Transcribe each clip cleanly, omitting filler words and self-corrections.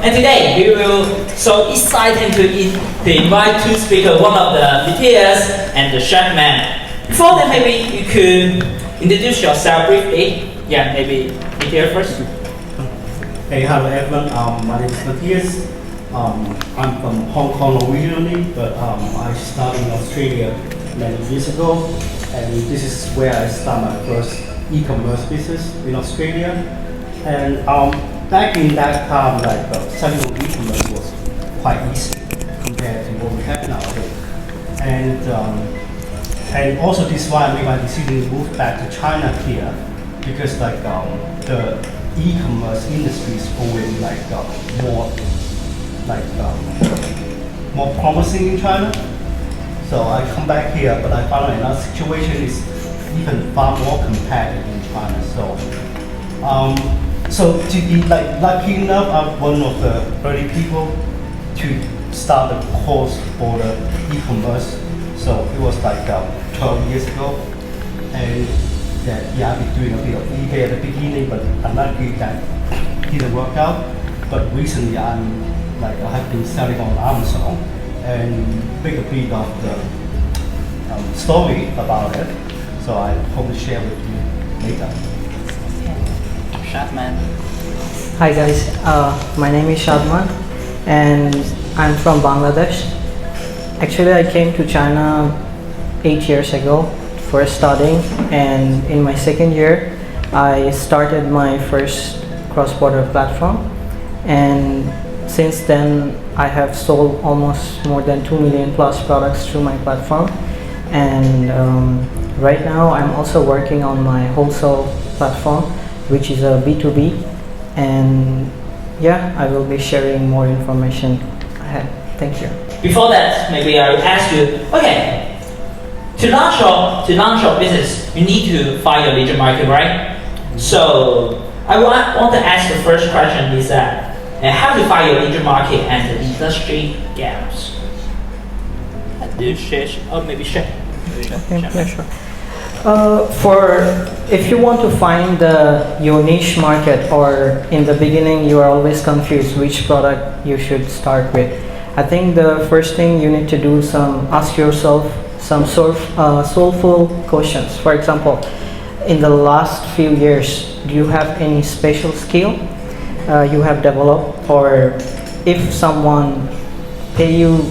And today we will so excited to invite two speakers, one of the Matias and the Shadman. Before that, maybe you could introduce yourself briefly. Yeah, maybe Matias first. Hey, hello everyone. My name is Matias. I'm from Hong Kong originally, but I started in Australia many years ago, and this is where I started my first e-commerce business in Australia. And back in that time, selling on e-commerce was quite easy compared to what we have nowadays. And also this is why I made my decision to move back to China here, because the e-commerce industry is going more promising in China. So I come back here, but I found another situation is even far more competitive in China. So to be lucky enough, I'm one of the early people to start the course for the e-commerce. So it was 12 years ago, and I've been doing a bit of eBay at the beginning, but unlucky that didn't work out. But recently I have been selling on Amazon and make a bit of the story about it. So I hope to share with you later. Shadman. Hi guys, my name is Shadman and I'm from Bangladesh. Actually I came to China 8 years ago for studying, and in my second year I started my first cross-border platform, and since then I have sold almost more than 2 million plus products through my platform. And right now I'm also working on my wholesale platform, which is a B2B, and yeah, I will be sharing more information ahead. Thank you. Before that, maybe I will ask you, okay, to launch your business, you need to find your lead market, right? So I want to ask the first question is that how to find your lead market and the industry gaps. Do you share, or maybe share? Yeah, sure. If you want to find your niche market, or in the beginning you are always confused which product you should start with, I think the first thing you need to do is ask yourself some soulful questions. For example, in the last few years, do you have any special skill you have developed? Or if someone pay you,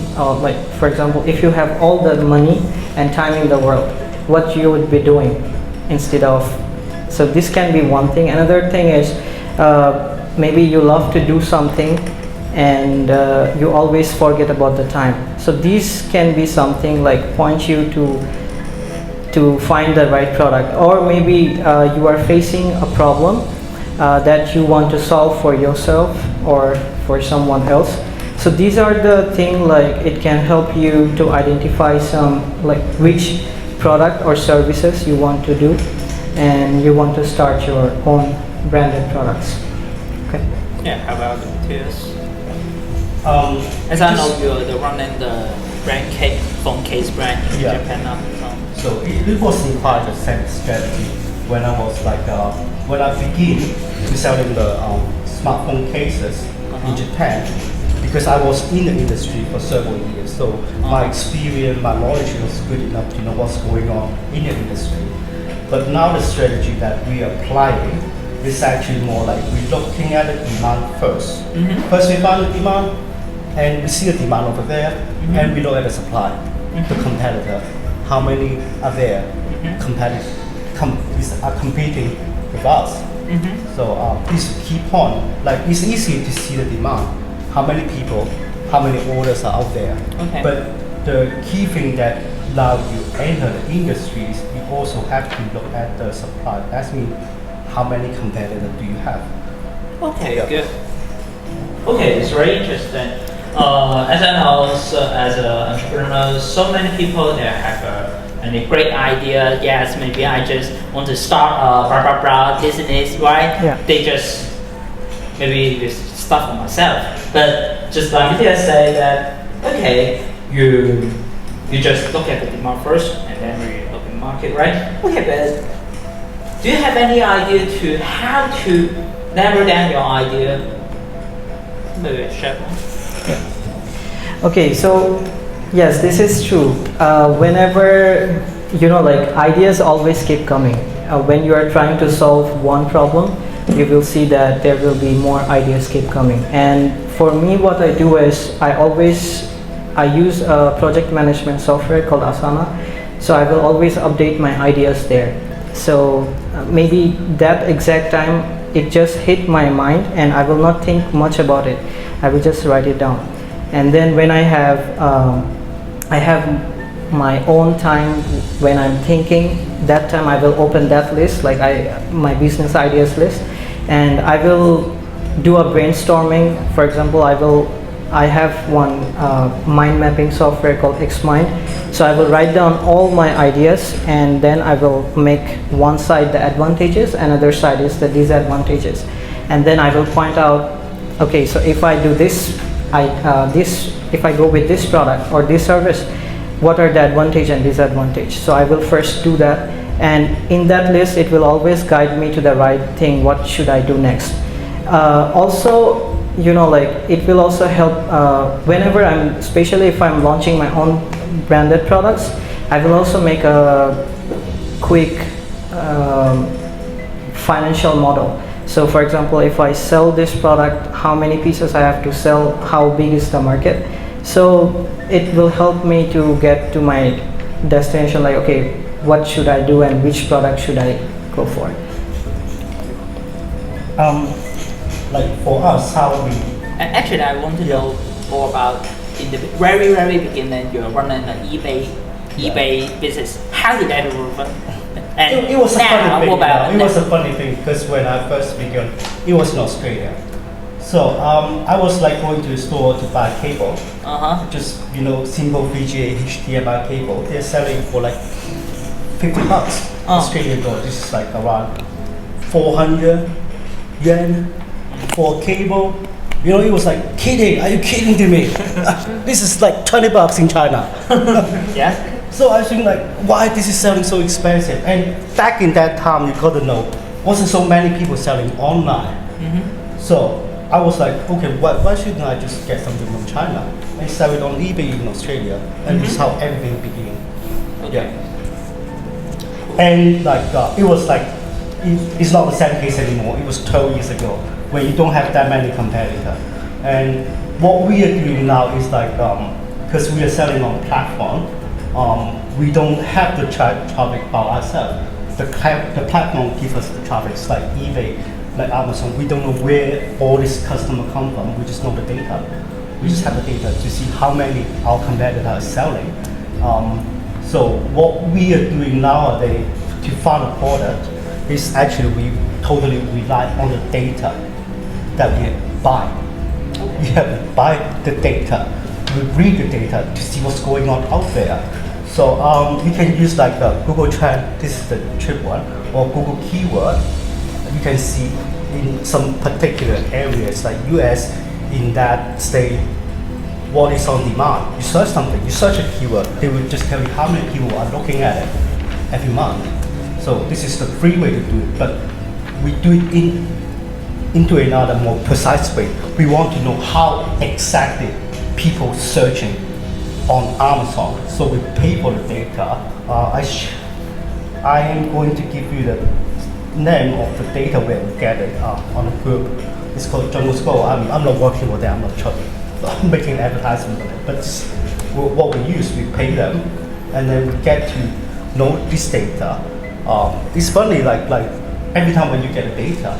for example, if you have all the money and time in the world, what you would be doing instead of. So this can be one thing. Another thing is maybe you love to do something and you always forget about the time. So this can be something like point you to find the right product. Or maybe you are facing a problem that you want to solve for yourself or for someone else. So these are the things, it can help you to identify some which product or services you want to do, and you want to start your own branded products. Okay. Yeah. How about the Matias? As I know, you're running the phone case brand in Japan now. So it wasn't quite the same strategy when I was when I began to selling the smartphone cases in Japan, because I was in the industry for several years. So my experience, my knowledge was good enough to know what's going on in the industry. But now the strategy that we are applying is actually more like we're looking at the demand first. First we find the demand, and we see the demand over there, and we look at the supply, the competitor, how many are there, are competing with us. So this is a key point. It's easy to see the demand, how many people, how many orders are out there. Okay. But the key thing that now you enter the industry is you also have to look at the supply. That means how many competitors do you have? Okay, good. Okay, it's very interesting. As I know, as an entrepreneur, so many people they have a great idea. Yes, maybe I just want to start a business, right? Yeah. They just maybe start for myself. But just like Matias said that, okay, you just look at the demand first, and then we look at the market, right? Okay, but do you have any idea to how to narrow down your idea maybe Shadman. Okay, so yes, this is true. Whenever like ideas always keep coming. When you are trying to solve one problem, you will see that there will be more ideas keep coming. And for me, what I do is I use a project management software called Asana. So I will always update my ideas there. So maybe that exact time it just hit my mind, and I will not think much about it. I will just write it down. And then when I have my own time when I'm thinking, that time I will open that list, like my business ideas list, and I will do a brainstorming. For example, I have one mind mapping software called Xmind. So I will write down all my ideas, and then I will make one side the advantages, another side is the disadvantages, and then I will point out, okay, so if I do this, if I go with this product or this service, what are the advantage and disadvantage? So I will first do that, and in that list it will always guide me to the right thing. What should I do next? Also, like it will also help whenever especially if I'm launching my own branded products, I will also make a quick financial model. So for example, if I sell this product, how many pieces I have to sell, how big is the market? So it will help me to get to my destination, like, okay, what should I do and which product should I go for? Like for us, how we Actually, I want to know more about in the very beginning. You're running an eBay business. How did that work? And it was a now, funny thing. mobile, It was a funny thing because when I first began, it was in Australia. So I was like going to the store to buy cable, just simple VGA HDMI cable. They're selling for like $50 Australian dollar. This is like around 400 yen for cable. It was like, kidding, are you kidding to me? This is like $20 in China. Yeah. So I think like, why this is selling so expensive? And back in that time, you gotta know, wasn't so many people selling online. So I was like, okay, why shouldn't I just get something from China and sell it on eBay in Australia? And this is how everything began. Okay. Yeah. And like, it was like, it's not the same case anymore. It was 12 years ago when you don't have that many competitors. And what we are doing now is like, because we are selling on platform, we don't have to traffic by ourselves. The platform gives us the traffic. It's like eBay, like Amazon. We don't know where all this customer come from. We just know the data. We just have the data to see how many our competitors are selling. So what we are doing nowadays to find a product is actually we totally rely on the data that we buy. We have to buy the data. We read the data to see what's going on out there. So we can use like Google Trend, this is the cheap one, or Google Keyword. You can see in some particular areas like US, in that state, what is on demand. You search something, you search a keyword, they will just tell you how many people are looking at it every month. So this is the free way to do it, but we do it into another more precise way. We want to know how exactly people searching on Amazon. So we pay for the data. I am going to give you the name of the data where we get it on a group. It's called Jungle School. I'm not working for them. I'm not making advertisement on it. But what we use, we pay them, and then we get to know this data. It's funny, like every time when you get the data,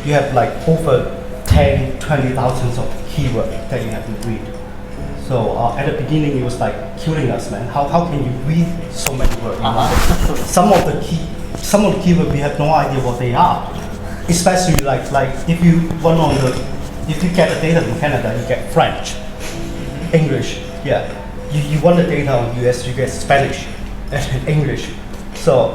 you have like over 10, 20,000 of keywords that you have to read. So at the beginning, it was like killing us, man. How can you read so many words? Some of the keywords we have no idea what they are. Especially like if you get the data from Canada, you get French, English. Yeah, you want the data on US, you get Spanish and English. So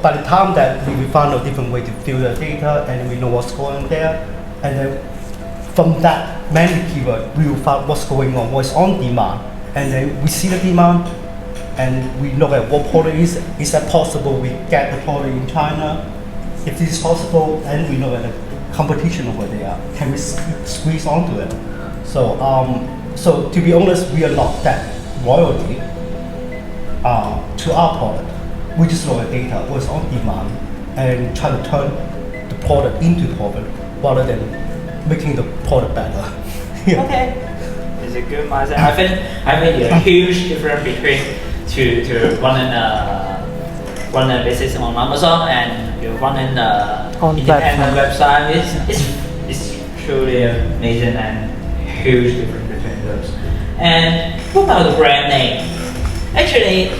by the time that we found a different way to filter the data and we know what's going on there, and then from that many keywords, we will find what's going on, what's on demand, and then we see the demand, and we look at what product is that possible we get the product in China. If this is possible, and we know that the competition over there. Can we squeeze onto it? So so to be honest, we are not that loyalty to our product. We just look at data, what's on demand, and try to turn the product into profit rather than making the product better. Yeah. Okay. It's a good mindset. I think a huge difference between to run a business on Amazon and you running On independent website. It's truly amazing and huge difference between those. And what about the brand name? Actually,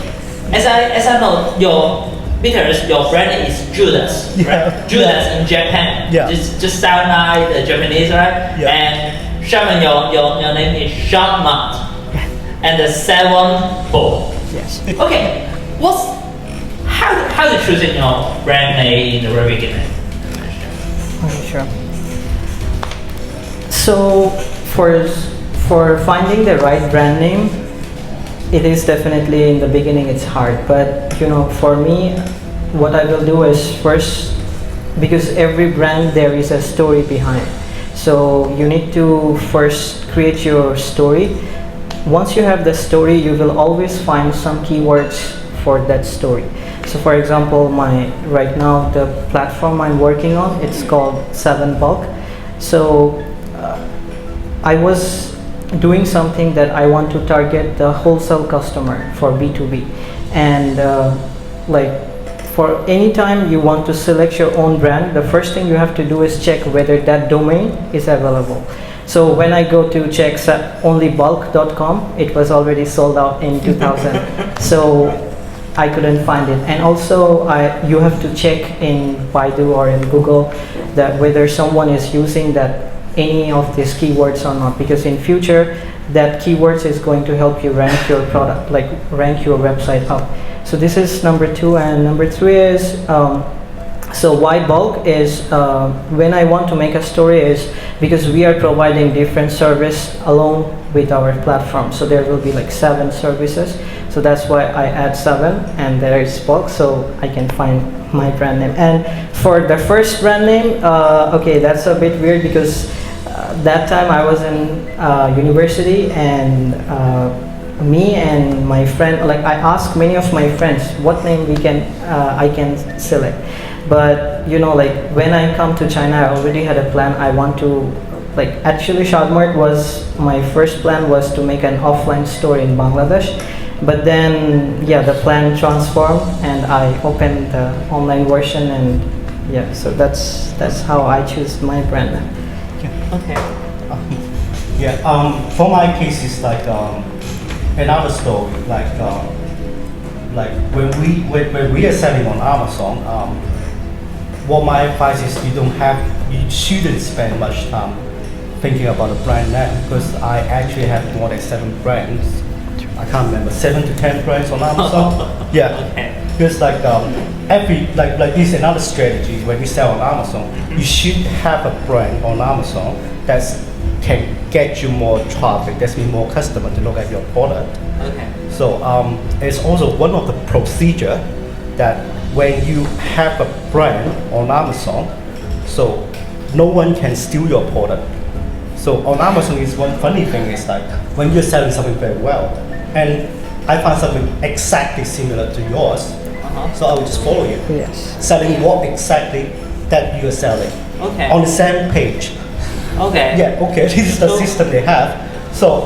as I know, your brand name is Judas, Yeah. right? Judas in Japan. Yeah. Just sound like the Japanese, right? Yeah. And Shadman, your name is Shadman, and the 7-4. Yes. Okay, how to choose your brand name in the very beginning? Okay, sure. So for finding the right brand name, it is definitely in the beginning it's hard. But for me, what I will do is first, because every brand there is a story behind. So you need to first create your story. Once you have the story, you will always find some keywords for that story. So for example, right now the platform I'm working on, it's called 7Bulk. So I was doing something that I want to target the wholesale customer for B2B, and for any time you want to select your own brand, the first thing you have to do is check whether that domain is available. So when I go to check onlybulk.com, it was already sold out in 2000. So I couldn't find it. And also you have to check in Baidu or in Google that whether someone is using any of these keywords or not, because in future that keywords is going to help you rank your product, like rank your website up. So this is number 2, and number 3 is so why bulk is when I want to make a story is because we are providing different service along with our platform. So there will be like 7 services. So that's why I add 7, and there is bulk, so I can find my brand name. And for the first brand name, okay, that's a bit weird because that time I was in university, and me and my friend, like I asked many of my friends what name I can select. But like when I come to China, I already had a plan. I want to actually Shadmart was my first plan was to make an offline store in Bangladesh. But then the plan transformed and I opened the online version, and so that's how I choose my brand name. Okay. For my case, it's like another story. Like when we are selling on Amazon, what my advice is you shouldn't spend much time thinking about a brand name, because I actually have more than 7 brands. I can't remember, 7 to 10 brands on Amazon. Okay. Because this is another strategy when we sell on Amazon. You should have a brand on Amazon that can get you more traffic, that's mean more customer to look at your product. Okay. So it's also one of the procedure that when you have a brand on Amazon, so no one can steal your product. So on Amazon is one funny thing is like when you're selling something very well, and I find something exactly similar to yours, so I will just follow you. Yes. Selling what exactly that you are selling. Okay. On the same page. Okay. Yeah, okay, this is the system they have. So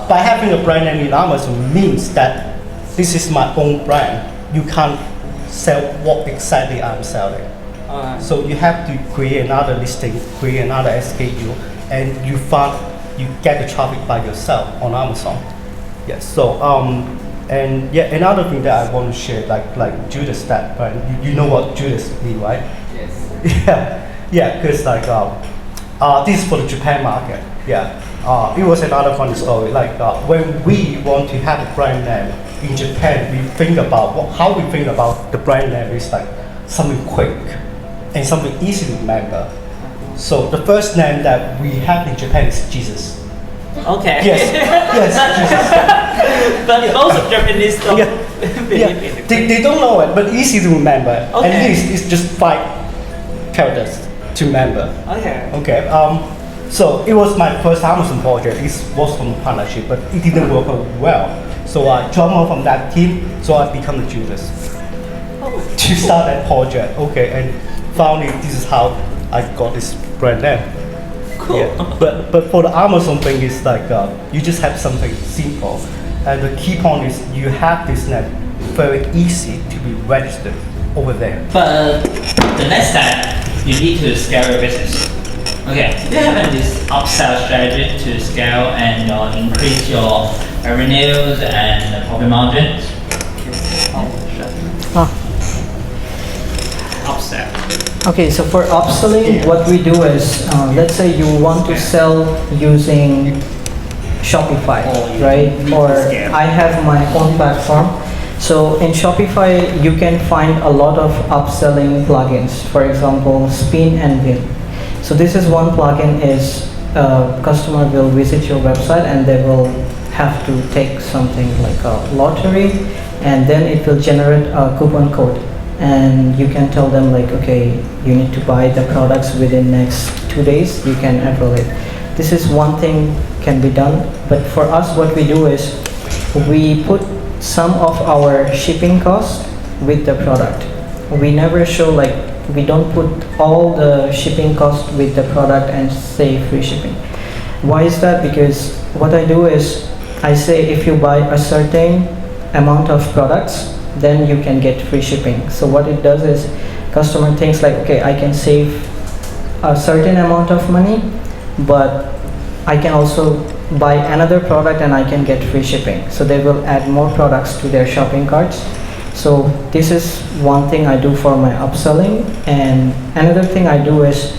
by having a brand name in Amazon means that this is my own brand. You can't sell what exactly I'm selling. So you have to create another listing, create another SKU, and you get the traffic by yourself on Amazon. Yes. So and another thing that I want to share, like Judas, that brand. You know what Judas mean, right? Yes. Yeah. Because this is for the Japan market. Yeah. It was another funny story. When we want to have a brand name in Japan, we think about how we think about the brand name is like something quick and something easy to remember. So the first name that we have in Japan is Jesus. Okay. Yes, Jesus. But most of Japanese don't believe in it. They don't know it, but easy to remember. Okay. And it's just 5 characters. to remember. Okay. Okay. So it was my first Amazon project. It was from a partnership, but it didn't work out well. So I dropped out from that team. So I become the Judas to start that project. Okay, and finally this is how I got this brand name. Cool. Yeah. But for the Amazon thing, it's like you just have something simple, and the key point is you have this name very easy to be registered over there. But the next step, you need to scale your business. Okay, do you have this upsell strategy to scale and increase your revenues and profit margins? Upsell. Okay, so for upselling, what we do is, let's say you want to sell using Shopify, right? Or I have my own platform. So in Shopify, you can find a lot of upselling plugins. For example, Spin and Win. So this is one plugin is customer will visit your website and they will have to take something like a lottery, and then it will generate a coupon code. And you can tell them like, okay, you need to buy the products within next 2 days, you can enroll it. This is one thing can be done, but for us what we do is we put some of our shipping costs with the product. We never show like, we don't put all the shipping costs with the product and say free shipping. Why is that? Because what I do is I say if you buy a certain amount of products, then you can get free shipping. So what it does is customer thinks like, okay, I can save a certain amount of money, but I can also buy another product and I can get free shipping. So they will add more products to their shopping carts. So this is one thing I do for my upselling. And another thing I do is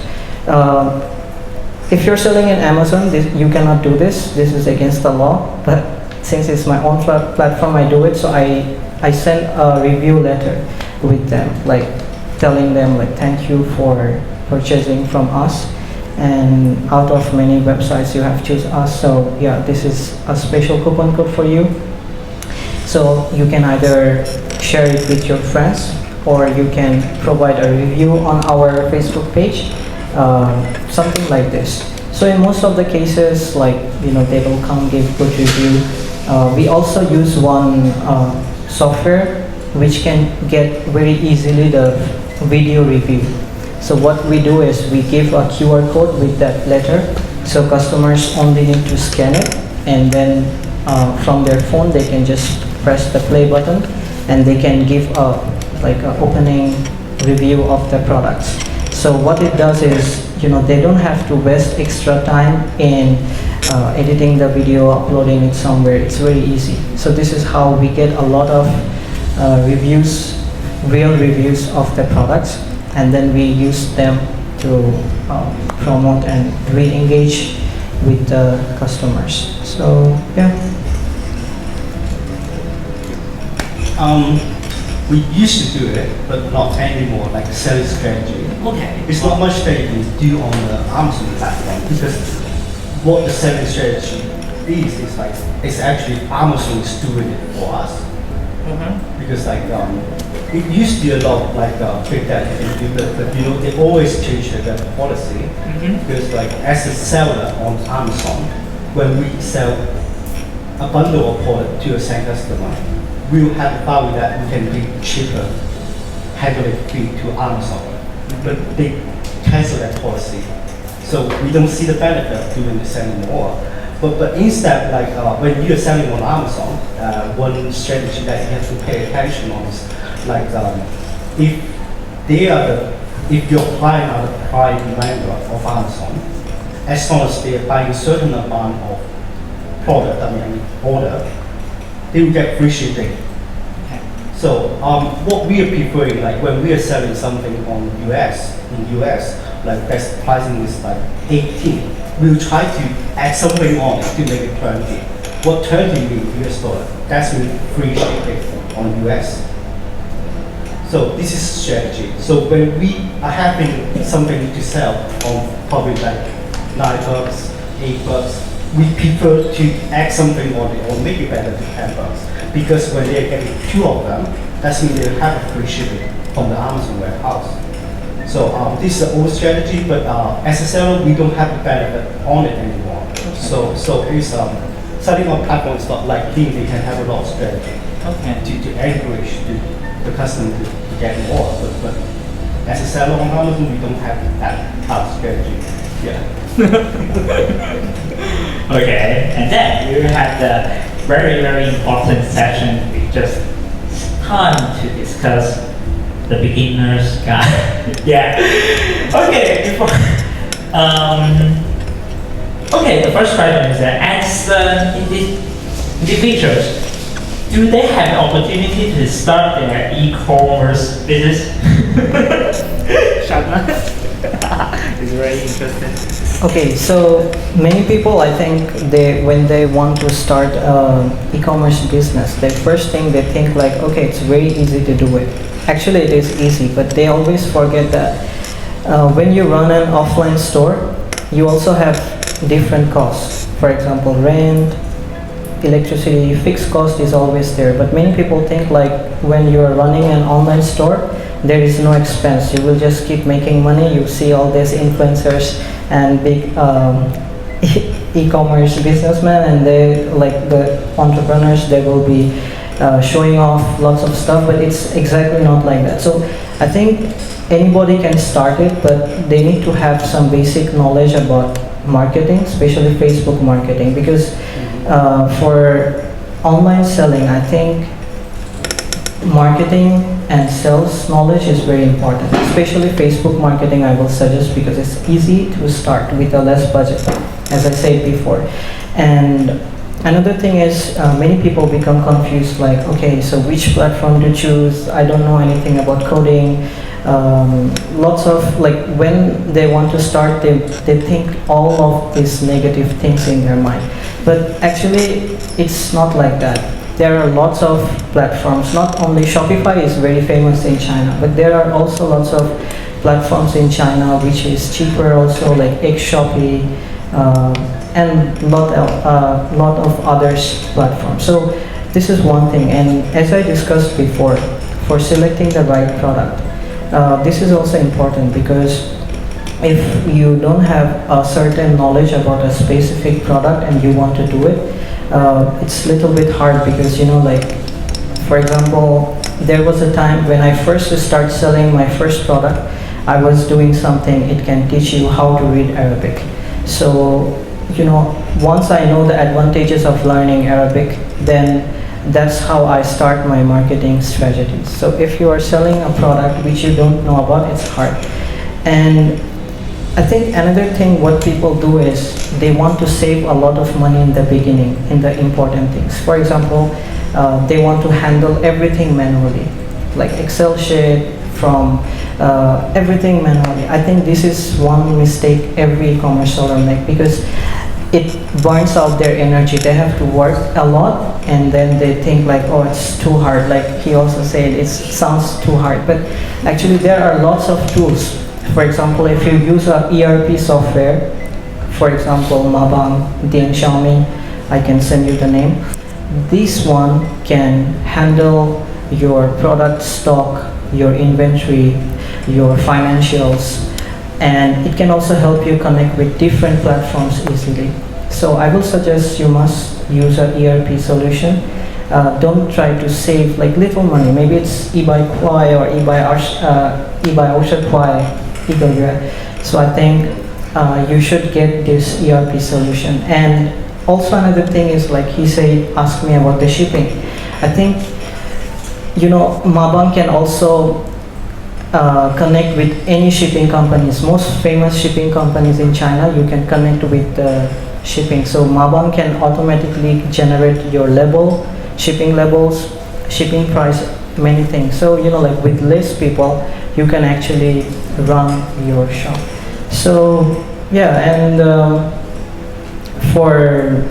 if you're selling in Amazon, you cannot do this. This is against the law, but since it's my own platform, I do it. So I send a review letter with them, like telling them like, thank you for purchasing from us, and out of many websites you have choose us. So yeah, this is a special coupon code for you. So you can either share it with your friends, or you can provide a review on our Facebook page, something like this. So in most of the cases, like, you know, they will come give good review. We also use one software which can get very easily the video review. So what we do is we give a QR code with that letter, so customers only need to scan it, and then from their phone they can just press the play button and they can give a like an opening review of the products. So what it does is, you know, they don't have to waste extra time in editing the video, uploading it somewhere. It's very easy. So this is how we get a lot of reviews, real reviews of the products, and then we use them to promote and re-engage with the customers. So yeah. We used to do it, but not anymore, like selling strategy. Okay. It's not much that you can do on the Amazon platform, because what the selling strategy is like, it's actually Amazon is doing it for us. Because like it used to be a lot like big data can do, but you know, they always change their policy. Because like as a seller on Amazon, when we sell a bundle of product to a same customer, we will have the power that we can be cheaper handling fee to Amazon. But they cancel that policy. So we don't see the benefit of doing this anymore. But instead, like when you're selling on Amazon, one strategy that you have to pay attention on is like if your client are the prime member of Amazon, as long as they are buying a certain amount of product, order, they will get free shipping. So what we are preferring, like when we are selling something on in US, like best pricing is like 18. We'll try to add something on it to make it 20. What 20 means US dollar? That's mean free shipping on US. So this is strategy. So when we are having something to sell on probably like $9, $8, we prefer to add something on it or make it better to $10. Because when they're getting 2 of them, that means they have a free shipping from the Amazon warehouse. So this is an old strategy, but as a seller, we don't have the benefit on it anymore. So it's setting up platform is not like King. They can have a lot of strategy to encourage the customer to get more. But as a seller on Amazon, we don't have that type of strategy. Yeah. Okay, and then we have the very, very important section. We just time to discuss the beginner's guide. Yeah. Okay. Before, okay. The first question is that as individuals, do they have the opportunity to start their e-commerce business? Shadman. It's very interesting. Okay, so many people, I think, when they want to start e-commerce business, the first thing they think like, okay, it's very easy to do it. Actually, it is easy, but they always forget that when you run an offline store, you also have different costs. For example, rent, electricity, fixed cost is always there. But many people think like when you are running an online store, there is no expense. You will just keep making money. You see all these influencers and big e-commerce businessmen, and they like the entrepreneurs. They will be showing off lots of stuff, but it's exactly not like that. So I think anybody can start it, but they need to have some basic knowledge about marketing, especially Facebook marketing, because for online selling, I think marketing and sales knowledge is very important, especially Facebook marketing. I will suggest because it's easy to start with a less budget, as I said before. And another thing is many people become confused like, okay, so which platform to choose? I don't know anything about coding. Lots of like when they want to start, they think all of these negative things in their mind, but actually it's not like that. There are lots of platforms. Not only Shopify is very famous in China, but there are also lots of platforms in China which is cheaper also, like Shopee and lot of others platforms. So this is one thing. And as I discussed before, for selecting the right product, this is also important, because if you don't have a certain knowledge about a specific product and you want to do it, it's a little bit hard, because like for example, there was a time when I first started selling my first product. I was doing something, it can teach you how to read Arabic. So once I know the advantages of learning Arabic, then that's how I start my marketing strategies. So if you are selling a product which you don't know about, it's hard. And I think another thing what people do is they want to save a lot of money in the beginning in the important things. For example, they want to handle everything manually, like Excel sheet, from everything manually. I think this is one mistake every e-commerce seller make, because it burns out their energy. They have to work a lot, and then they think like, oh, it's too hard. Like he also said, it sounds too hard, but actually there are lots of tools. For example, if you use a ERP software, for example, Mabang, Ding Xiaomi, I can send you the name. This one can handle your product stock, your inventory, your financials, and it can also help you connect with different platforms easily. So I will suggest you must use an ERP solution. Don't try to save like little money. Maybe it's eBay Kwai or eBay Ocean Kwai. So I think you should get this ERP solution. And also another thing is, like he said, ask me about the shipping. I think Mabang can also connect with any shipping companies. Most famous shipping companies in China, you can connect with the shipping. So Mabang can automatically generate your label, shipping labels, shipping price, many things. So like with less people, you can actually run your shop. So yeah, and for,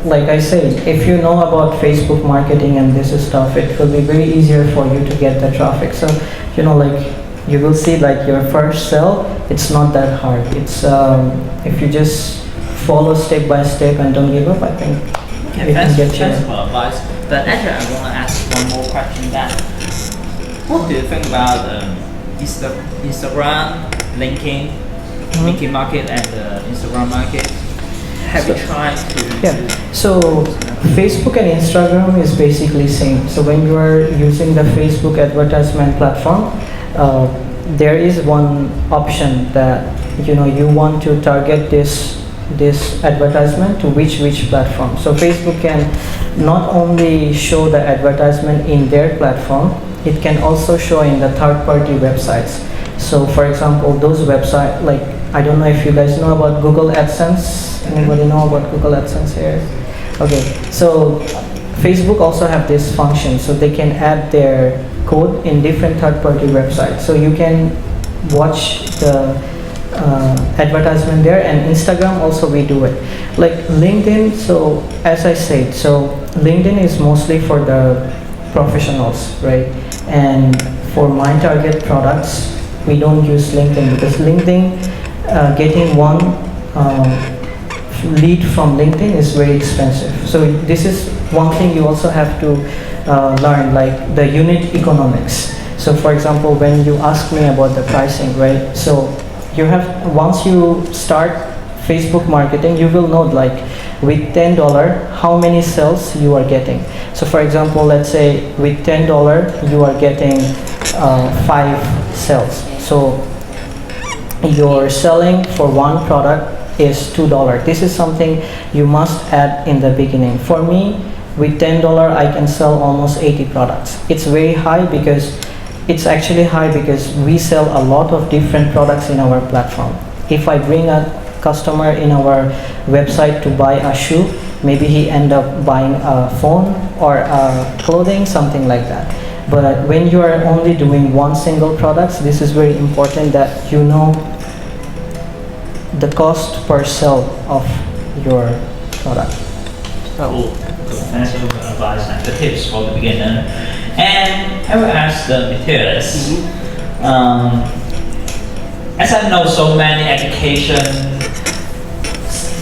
like I said, if you know about Facebook marketing and this stuff, it will be very easier for you to get the traffic. So like you will see like your first sell, it's not that hard. It's if you just follow step by step and don't give up, I think you can get your advice. But actually, I want to ask one more question. That what do you think about Instagram, LinkedIn, LinkedIn market, and Instagram market. Have you tried to? Yeah. So Facebook and Instagram is basically same. So when you are using the Facebook advertisement platform, there is one option that you want to target this advertisement to which platform. So Facebook can not only show the advertisement in their platform, it can also show in the third-party websites. So for example, those websites, like, I don't know if you guys know about Google AdSense. Anybody know about Google AdSense here? Okay, so Facebook also have this function, so they can add their code in different third-party websites. So you can watch the advertisement there, and Instagram also we do it. Like LinkedIn, so as I said, so LinkedIn is mostly for the professionals, right? And for my target products, we don't use LinkedIn because LinkedIn, getting one lead from LinkedIn is very expensive. So this is one thing you also have to learn, like the unit economics. So for example, when you ask me about the pricing, right? So you have, once you start Facebook marketing, you will know, like, with $10 how many sales you are getting. So for example, let's say with $10 you are getting 5 sales. So you're selling for one product is $2. This is something you must add in the beginning. For me, with $10 I can sell almost 80 products. It's very high because it's actually high because we sell a lot of different products in our platform. If I bring a customer in our website to buy a shoe, maybe he end up buying a phone or clothing, something like that. But when you are only doing one single product, this is very important that you know the cost per sale of your product. Cool. Thanks for the advice and the tips for the beginner. And I will ask the Matias. As I know so many education,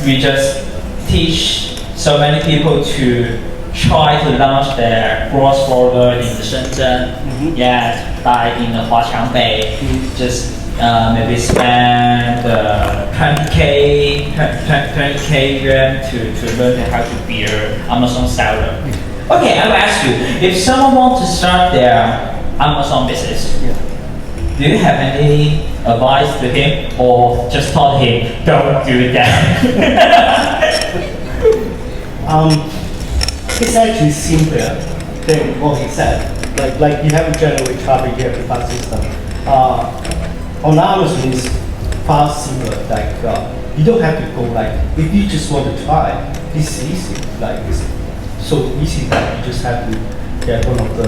we just teach so many people to try to launch their cross-border in the Shenzhen, like in the Huaqiangbei, just maybe spend 20k yuan to learn how to be an Amazon seller. Okay, I will ask you, if someone wants to start their Amazon business, do you have any advice to him, or just taught him don't do that? It's actually simpler than what he said. Like you have to generate traffic, you have to find system. On Amazon it's far simpler. Like you don't have to go, like, if you just want to try, it's easy. Like it's so easy that you just have to get one of the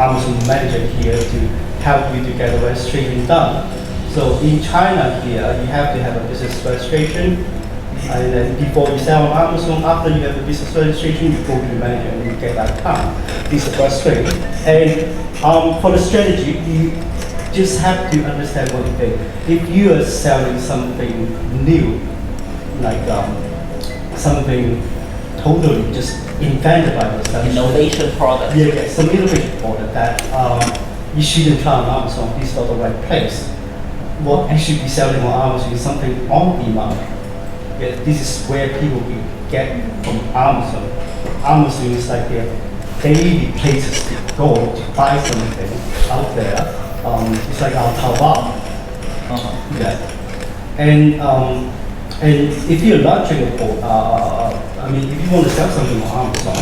Amazon manager here to help you to get the registration done. So in China here, you have to have a business registration, and then before you sell on Amazon, after you have the business registration, you go to the manager and you get that account. This is the first thing. And for the strategy, you just have to understand one thing. If you are selling something new, like something totally just invented by yourself, Innovation product. yeah, some innovation product that you shouldn't try on Amazon. This is not the right place. What you should be selling on Amazon is something on demand. Yeah, this is where people will get from Amazon. Amazon is like their daily places to go to buy something out there. It's like our Taobao. Yeah, and if you're launching a product, I mean, if you want to sell something on Amazon,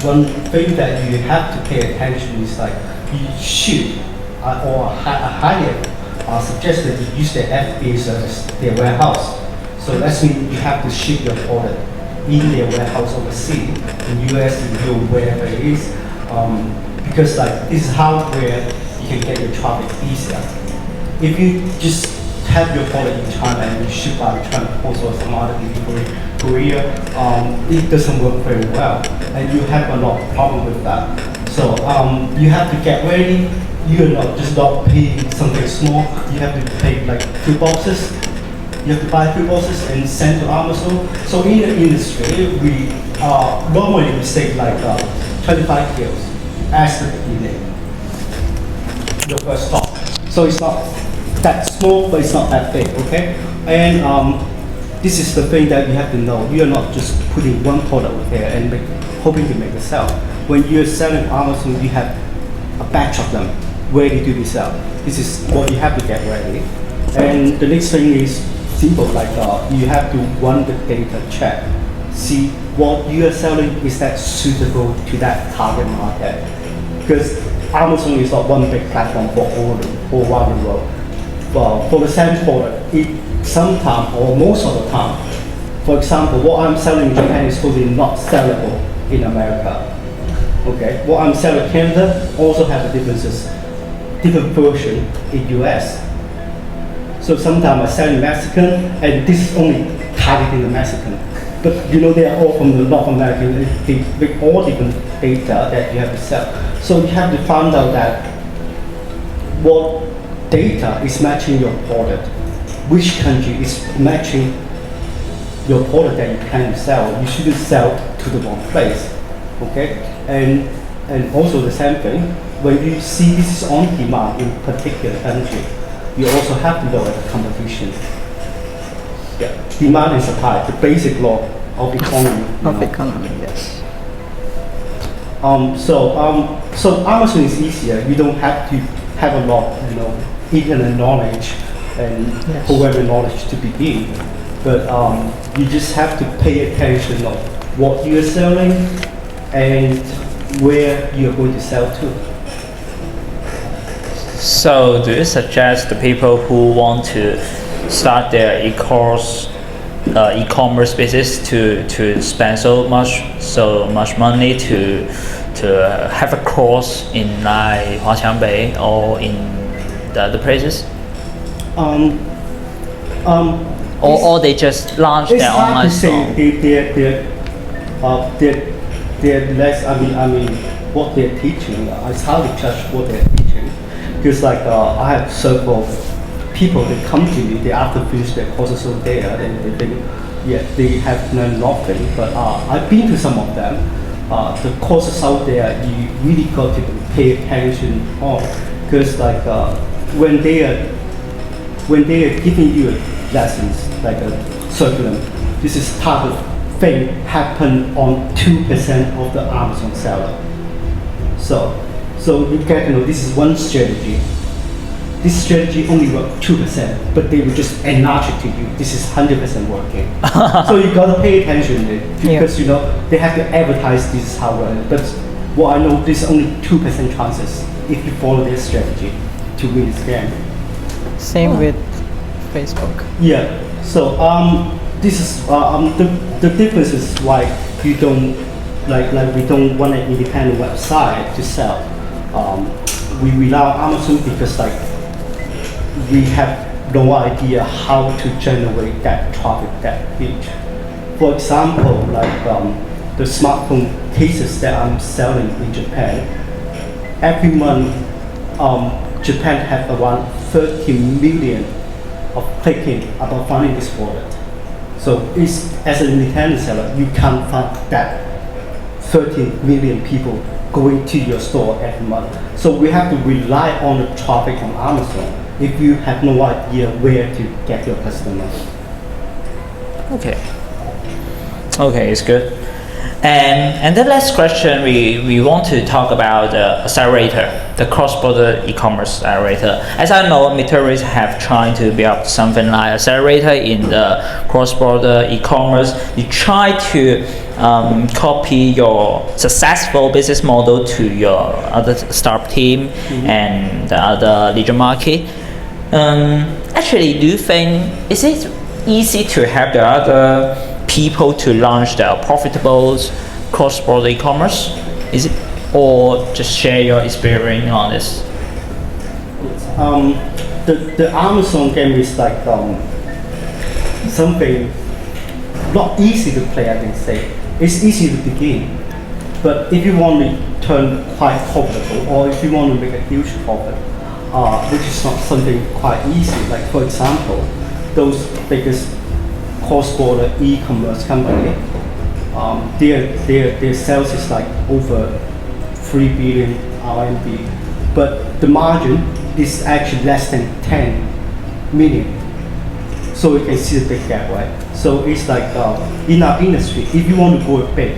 one thing that you have to pay attention is, like, you should or higher suggested you use their FBA service, their warehouse. So that means you have to ship your product in their warehouse overseas, in US, in Europe, wherever it is, because, like, this is how where you can get your traffic easier. If you just have your product in China and you ship by China Post or some other delivery Korea, it doesn't work very well, and you have a lot of problem with that. So you have to get ready. You're not paying something small. You have to pay like 2 boxes. You have to buy 2 boxes and send to Amazon. So in the industry, we normally we say like 25 kills as the beginning. your first stop. So it's not that small, but it's not that big, okay? And this is the thing that you have to know. You are not just putting one product there and hoping to make a sale. When you're selling Amazon, you have a batch of them ready to be sold. This is what you have to get ready. And the next thing is simple, like you have to run the data check. See what you are selling, is that suitable to that target market? Because Amazon is not one big platform for all around the world. But for the same product, it sometimes or most of the time, for example, what I'm selling in Japan is totally not sellable in America. Okay, what I'm selling in Canada also has different version in US. So sometimes I sell in Mexican, and this is only targeting the Mexican. But you know, they are all from the North American, with all different data that you have to sell. So you have to find out that what data is matching your product, which country is matching your product that you plan to sell. You shouldn't sell to the wrong place, okay? And also the same thing, when you see this is on demand in particular country, you also have to look at the competition. Yeah, demand and supply, the basic law of economy. Of economy, yes. So Amazon is easier. You don't have to have a lot, internet knowledge and programming knowledge to begin. But you just have to pay attention of what you're selling and where you're going to sell to. So do you suggest the people who want to start their e-commerce business to spend so much money to have a course in like Huaqiangbei or in the other places? Or they just launch their online store? They're less. What they're teaching. It's hard to judge what they're teaching because, like, I have several people that come to me. They after finish their courses over there, and they think, they have learned nothing. But I've been to some of them. The courses out there, you really got to pay attention on because, like, when they are giving you lessons, like a curriculum, this is type of thing happen on 2% of the Amazon seller. So you get to know this is one strategy. This strategy only works 2%, but they will just enlarge it to you. This is 100% working. So you gotta pay attention to it because they have to advertise this is how well. But what I know, this is only 2% chances if you follow their strategy to win this game. Same with Facebook. Yeah. So this is the difference is why you don't like we don't want an independent website to sell. We rely on Amazon because like we have no idea how to generate that traffic that page. For example, like the smartphone cases that I'm selling in Japan, every month Japan have around 30 million of clicking about finding this product. So as an independent seller, you can't find that 30 million people going to your store every month. So we have to rely on the traffic on Amazon if you have no idea where to get your customers. Okay, it's good. And the last question, we want to talk about the accelerator, the cross-border e-commerce accelerator. As I know, Matias have tried to build something like accelerator in the cross-border e-commerce. You try to copy your successful business model to your other startup team and the other regional market. Actually, do you think is it easy to help the other people to launch their profitable cross-border e-commerce? Is it, or just share your experience on this? The Amazon game is like something not easy to play. I can say it's easy to begin, but if you want to turn quite profitable, or if you want to make a huge profit, which is not something quite easy. Like for example, those biggest cross-border e-commerce company, their sales is like over 3 billion RMB, but the margin is actually less than 10 million. So you can see the big gap, right? So it's like in our industry, if you want to go big,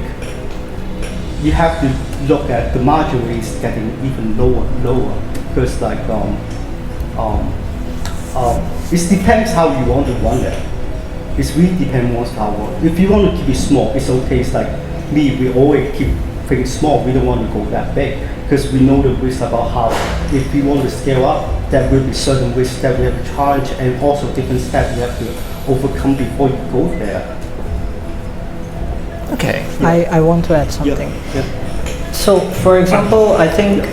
you have to look at the margin is getting even lower, because like it depends how you want to run it. It really depends on how. If you want to keep it small, it's okay. It's like me, we always keep things small. We don't want to go that big because we know the risk about how. If we want to scale up, there will be certain risks that we have to charge, and also different steps you have to overcome before you go there. Okay. I want to add something. Yeah. So, for example, I think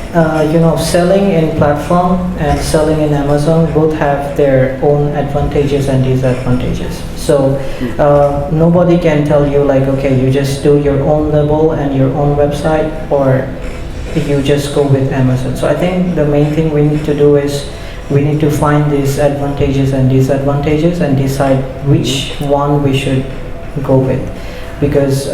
selling in platform and selling in Amazon both have their own advantages and disadvantages. So, nobody can tell you like, okay, you just do your own label and your own website, or you just go with Amazon. So, I think the main thing we need to do is we need to find these advantages and disadvantages and decide which one we should go with, because.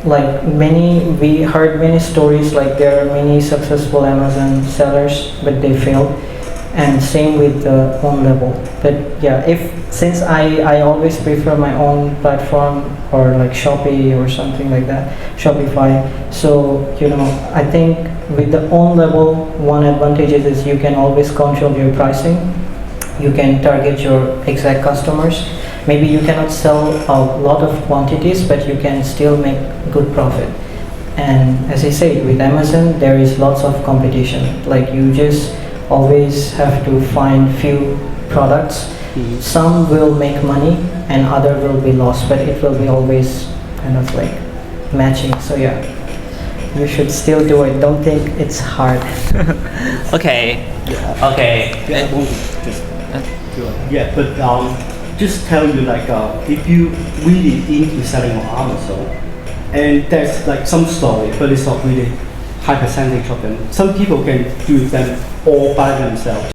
We heard many stories, like there are many successful Amazon sellers, but they failed, and same with the own label. But yeah, since I always prefer my own platform, or like Shopee or something like that, Shopify. So I think with the own label, one advantage is you can always control your pricing. You can target your exact customers. Maybe you cannot sell a lot of quantities, but you can still make good profit. And as I said, with Amazon, there is lots of competition. Like you just always have to find few products. Some will make money and other will be lost, but it will be always kind of like matching. So yeah, you should still do it. Don't think it's hard. Okay. Yeah. Okay. Yeah, I want to just yeah, but just tell you like if you really into selling on Amazon, and there's like some story, but it's not really high percentage of them. Some people can do them all by themselves.